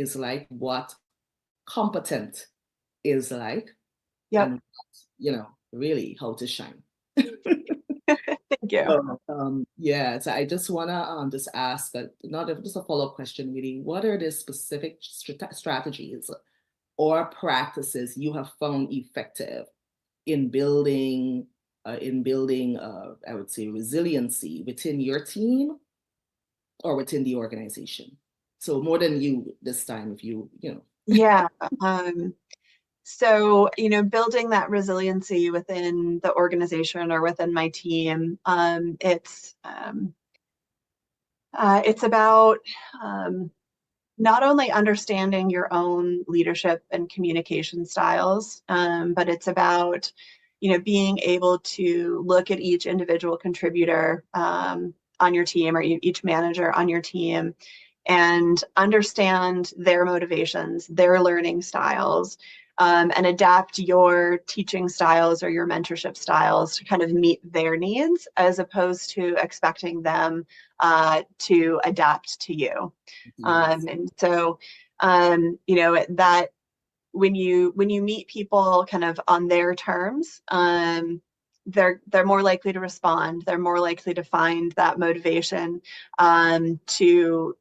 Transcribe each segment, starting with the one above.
is like, what competent is like, Yep. and really how to shine. Thank you. So, yeah, so I just want to just ask that, not just a follow-up question, really. What are the specific strategies or practices you have found effective in building, I would say, resiliency within your team or within the organization? So more than you this time, if you. Yeah. So, building that resiliency within the organization or within my team, it's about not only understanding your own leadership and communication styles, but it's about, being able to look at each individual contributor on your team, or each manager on your team, and understand their motivations, their learning styles, and adapt your teaching styles or your mentorship styles to kind of meet their needs, as opposed to expecting them to adapt to you. Yes. And so, that when you meet people kind of on their terms, they're more likely to respond. They're more likely to find that motivation to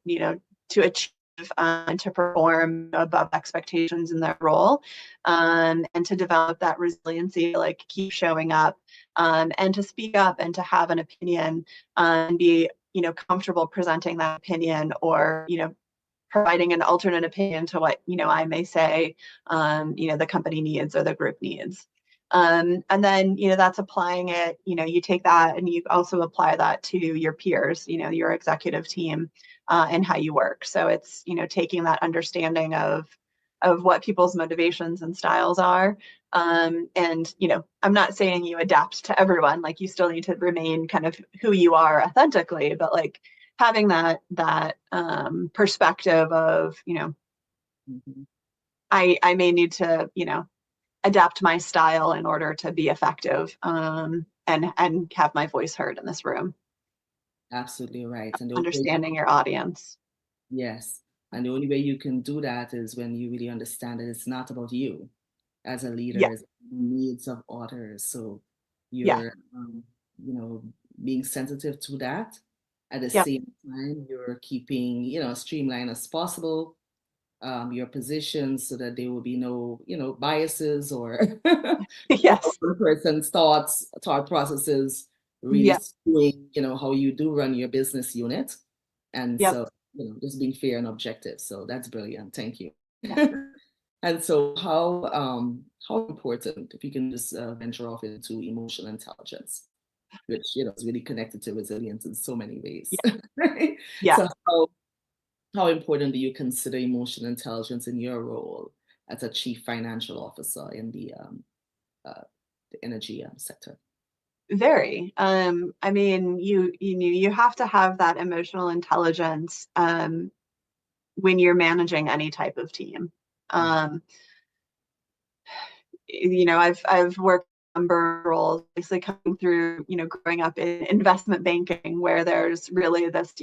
achieve and to perform above expectations in their role, and to develop that resiliency, like keep showing up, and to speak up and to have an opinion, and be comfortable presenting that opinion, or providing an alternate opinion to what I may say the company needs or the group needs. And then that's applying it. You take that and you also apply that to your peers, your executive team, and how you work. So it's taking that understanding of what people's motivations and styles are. And I'm not saying you adapt to everyone. Like, you still need to remain kind of who you are authentically, but like having that perspective of Mm-hmm. I may need to adapt my style in order to be effective, and have my voice heard in this room. Absolutely right. And the only way, Understanding your audience. yes, and the only way you can do that is when you really understand that it's not about you as a leader, Yeah. it's the needs of others. So Yeah. you're, you know, being sensitive to that. At the Yep. same time, you're keeping, streamlined as possible, your positions, so that there will be no, biases or Yes. one person's thought processes really Yep. skewing, how you do run your business unit. And Yep. so, just being fair and objective. So that's brilliant. Thank you. Yeah. And so how important, if you can just venture off into emotional intelligence, which is really connected to resilience in so many ways. Yeah. Right? Yeah. So how important do you consider emotional intelligence in your role as a chief financial officer in uh, the energy sector? Very. I mean, you have to have that emotional intelligence when you're managing any type of team. Um, I've worked a number of roles, basically coming through, growing up in investment banking, where there's really this,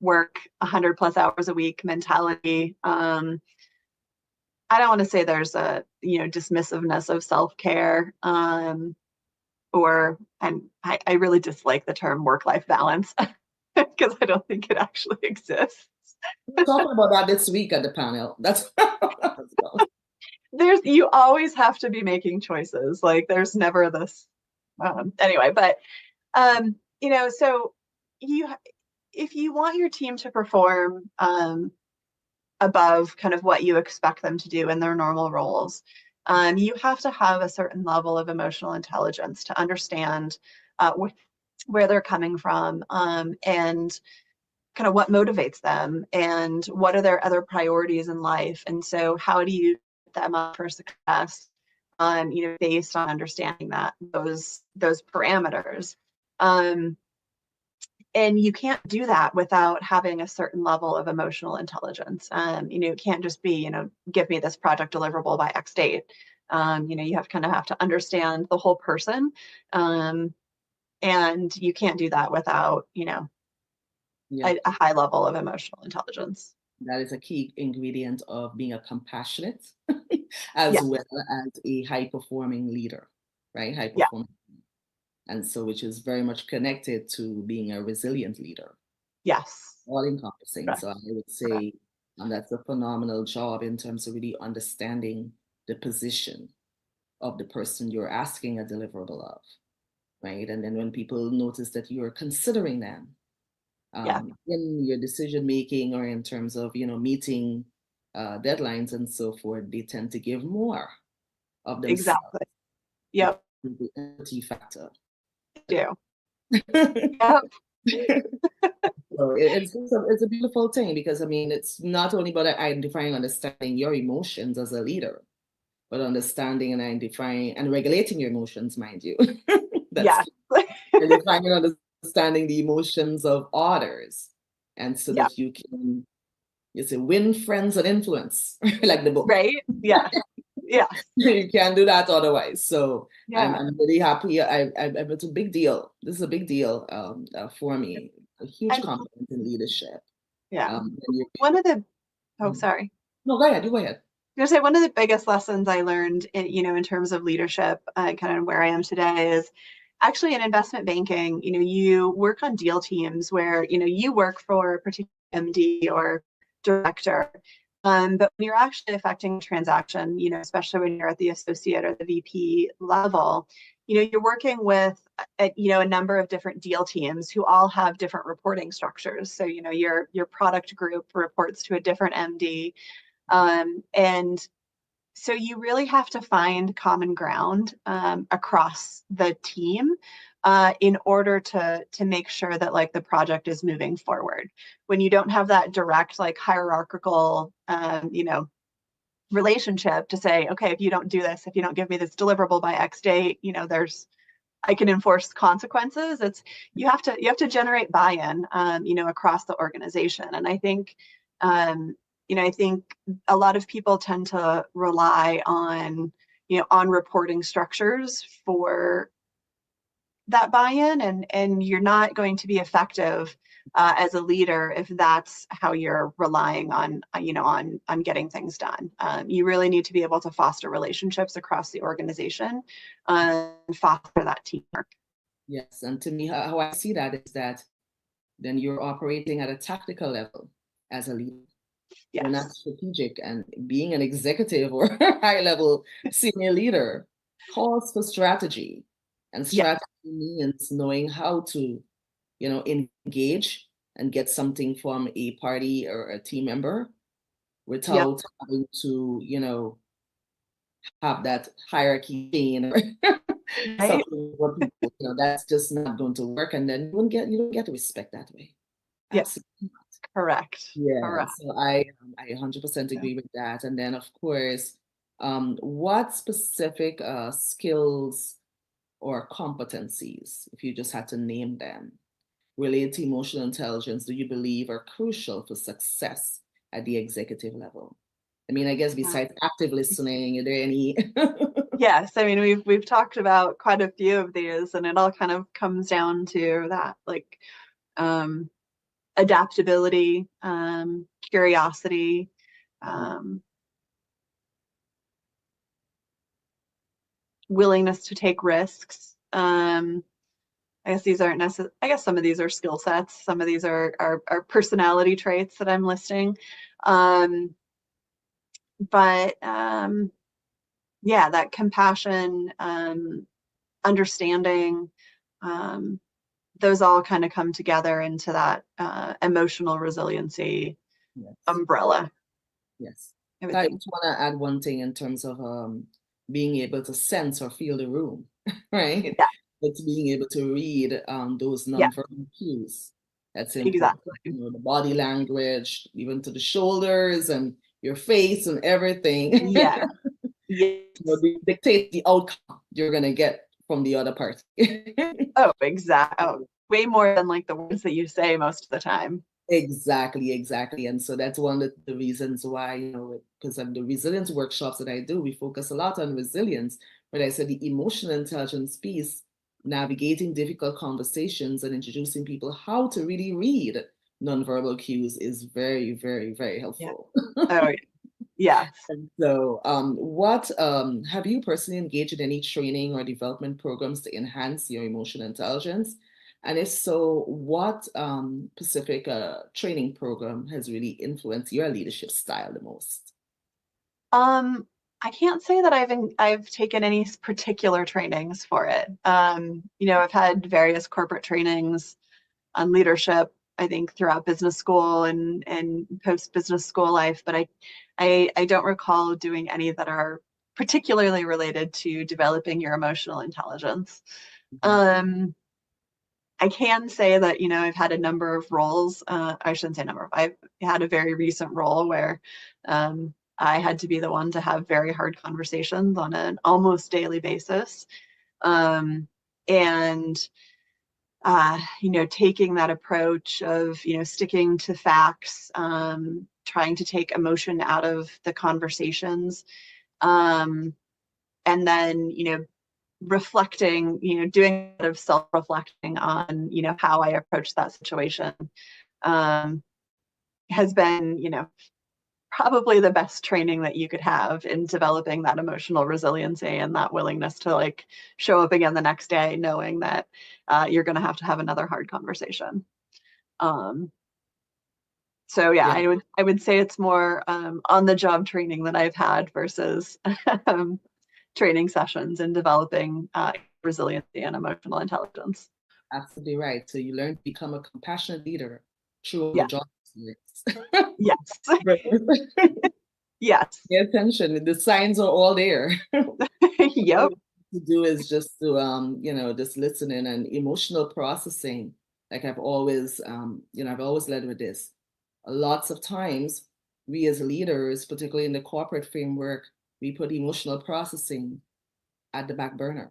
work 100 plus hours a week mentality. I don't want to say there's a, dismissiveness of self-care, and I really dislike the term work-life balance because I don't think it actually exists. We're talking about that this week at the panel. That's You always have to be making choices. Like, there's never this, anyway, but so you if you want your team to perform above kind of what you expect them to do in their normal roles, you have to have a certain level of emotional intelligence to understand where they're coming from, and kind of what motivates them, and what are their other priorities in life. And so how do you set them up for success, based on understanding those parameters. And you can't do that without having a certain level of emotional intelligence. It can't just be, give me this project deliverable by X date. You have to understand the whole person. And you can't do that without, yeah. a high level of emotional intelligence. That is a key ingredient of being a compassionate as Yeah, well as a high performing leader, right? High yeah, performing. And so, which is very much connected to being a resilient leader, yes. all encompassing. Correct. So I would Correct. say that's a phenomenal job in terms of really understanding the position of the person you're asking a deliverable of, right? And then when people notice that you're considering them Yeah, in your decision making or in terms of, meeting deadlines and so forth, they tend to give more of themselves exactly. because Yep, of the empathy factor. I do. Yep. So it's a beautiful thing because I mean it's not only about identifying, understanding your emotions as a leader, but understanding and identifying and regulating your emotions, mind you. That's Yeah. key. Identifying and understanding the emotions of others, and so Yeah. that you say win friends and influence, like the book. Right. Yeah. Yeah. You can't do that otherwise. So I'm Yeah. I'm really happy. It's a big deal. This is a big deal for me. A huge And compliment in leadership. yeah. When you're One of the, oh, able- sorry. No, go ahead. You go ahead. I was gonna say one of the biggest lessons I learned in terms of leadership, kind of where I am today is actually in investment banking, you work on deal teams where, you work for a particular MD or director. But when you're actually affecting a transaction, especially when you're at the associate or the VP level, you're working with a number of different deal teams who all have different reporting structures. So, your product group reports to a different MD, and so you really have to find common ground across the team in order to make sure that like the project is moving forward. When you don't have that direct like hierarchical relationship to say, okay, if you don't do this, if you don't give me this deliverable by X date, there's I can enforce consequences. It's you have to generate buy-in, across the organization. And I think a lot of people tend to rely on reporting structures for that buy-in, and you're not going to be effective as a leader if that's how you're relying on getting things done. You really need to be able to foster relationships across the organization and foster that teamwork. Yes, and to me, how I see that is that then you're operating at a tactical level as a leader. You're not Yes. strategic, and being an executive or high level senior leader calls for strategy. And Yeah. strategy means knowing how to, engage and get something from a party or a team member Yep. without having to, have that hierarchy chain or Right. something for people. That's just not going to work. And then you don't get respect that way. Yeah. Absolutely. Correct. Yeah, Correct. so I 100% Yeah. agree with that. And then, of course, what specific skills or competencies, if you just had to name them, related to emotional intelligence, do you believe are crucial for success at the executive level? I mean, I guess Uh, besides active listening, are there any? yes. I mean, we've talked about quite a few of these, and it all kind of comes down to that, like um, adaptability, curiosity, um, willingness to take risks. I guess these aren't necessary. I guess some of these are skill sets. Some of these are personality traits that I'm listing. Um, but yeah, that compassion, understanding, um, those all kind of come together into that emotional resiliency Yes. umbrella, Yes. I So would I think. just want to add one thing in terms of being able to sense or feel the room, right? Yeah, It's being able to read those yeah, nonverbal cues. That's important. exactly. The body language, even to the shoulders and your face and everything. Yeah, yes. Dictate the outcome you're gonna get from the other party. Oh, exactly. Oh, way more than like the words that you say most of the time. Exactly, exactly. And so that's one of the reasons why, because of the resilience workshops that I do, we focus a lot on resilience. But I said the emotional intelligence piece, navigating difficult conversations and introducing people how to really read nonverbal cues is very, very, very Yeah. helpful. Oh, yes. And so, what have you personally engaged in any training or development programs to enhance your emotional intelligence? And if so, what specific training program has really influenced your leadership style the most? Um, I can't say that I've taken any particular trainings for it. I've had various corporate trainings on leadership, I think throughout business school and post business school life, but I don't recall doing any that are particularly related to developing your emotional intelligence. Mhm. Um, I can say that, I've had a number of roles. I shouldn't say number. I've had a very recent role where I had to be the one to have very hard conversations on an almost daily basis. Um, and taking that approach of, sticking to facts, trying to take emotion out of the conversations, um, and then, reflecting, doing a bit of self-reflecting on, how I approach that situation, um, has been, probably the best training that you could have in developing that emotional resiliency and that willingness to like show up again the next day, knowing that you're going to have another hard conversation. Um, so yeah, Yeah, I would say it's more on the job training that I've had versus um, training sessions in developing resiliency and emotional intelligence. absolutely right. So you learn to become a compassionate leader through on the Yeah. job experience. Yes. Right. Yes. Pay attention. The signs are all there. All Yep. you have to do is just to just listening and emotional processing. Like I've always led with this. Lots of times we as leaders, particularly in the corporate framework, we put emotional processing at the back burner.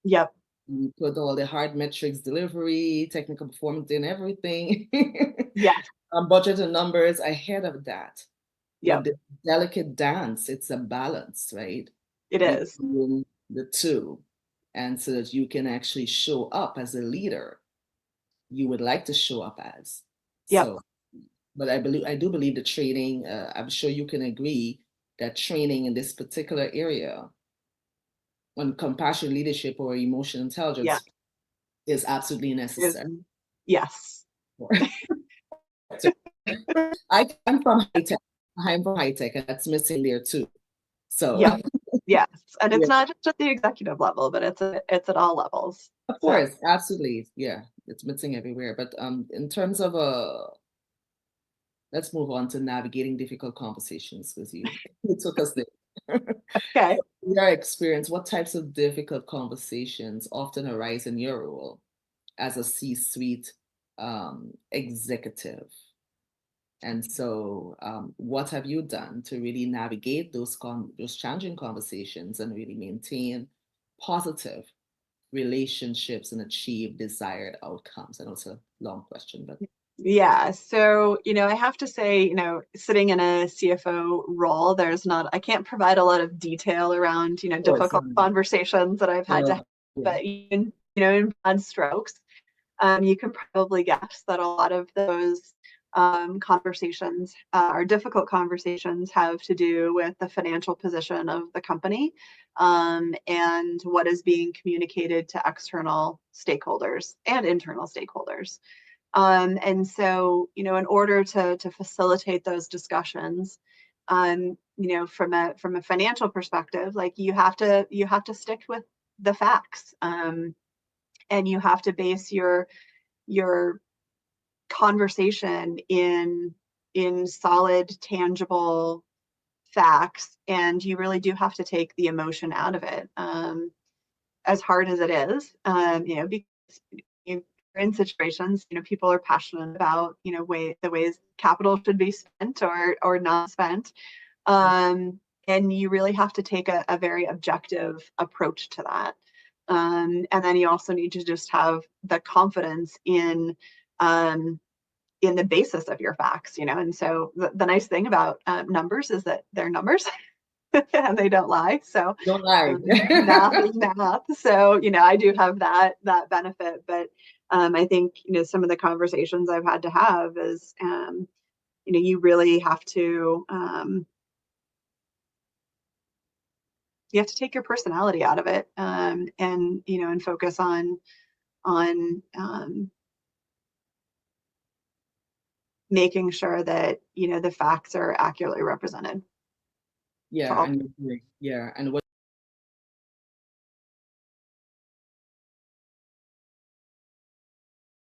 Yep. We put all the hard metrics, delivery, technical performance and everything, Yes. budget and numbers ahead of that. But Yep. the delicate dance, it's a balance, right? It is. Between the two. And so that you can actually show up as a leader you would like to show up as. Yep. So, but I do believe the training, I'm sure you can agree that training in this particular area on compassion leadership or emotional Yeah. intelligence is absolutely Is necessary. yes. So I'm from high tech. I'm from high tech, and that's missing there too. So, Yep. Yes. And yeah, it's not just at the executive level, but it's at all levels. of So course, absolutely, yeah, it's missing everywhere. But in terms of let's move on to navigating difficult conversations because you you took us there. okay. Your experience, what types of difficult conversations often arise in your role as a C-suite executive? And so, what have you done to really navigate those challenging conversations and really maintain positive relationships and achieve desired outcomes? I know it's a long question, but of Yeah. So, I have to say, sitting in a CFO role, I can't provide a lot of detail around, course, difficult conversations that I've had to have, yeah, but in broad strokes, you can probably guess that a lot of those conversations or difficult conversations have to do with the financial position of the company and what is being communicated to external stakeholders and internal stakeholders. And so, in order to facilitate those discussions, from a financial perspective, like you have to stick with the facts, and you have to base your conversation in solid, tangible facts, and you really do have to take the emotion out of it. As hard as it is, because you're in situations, people are passionate about, the ways capital should be spent or not spent. And you really have to take a very objective approach to that. And then you also need to just have the confidence um, in the basis of your facts. And so the nice thing about numbers is that they're numbers. and they don't lie. So Don't lie. math is math. So, I do have that benefit. But I think, some of the conversations I've had to have is, you really have to, take your personality out of it, and focus on making sure that, the facts are accurately represented to Yeah, all. and yeah, and what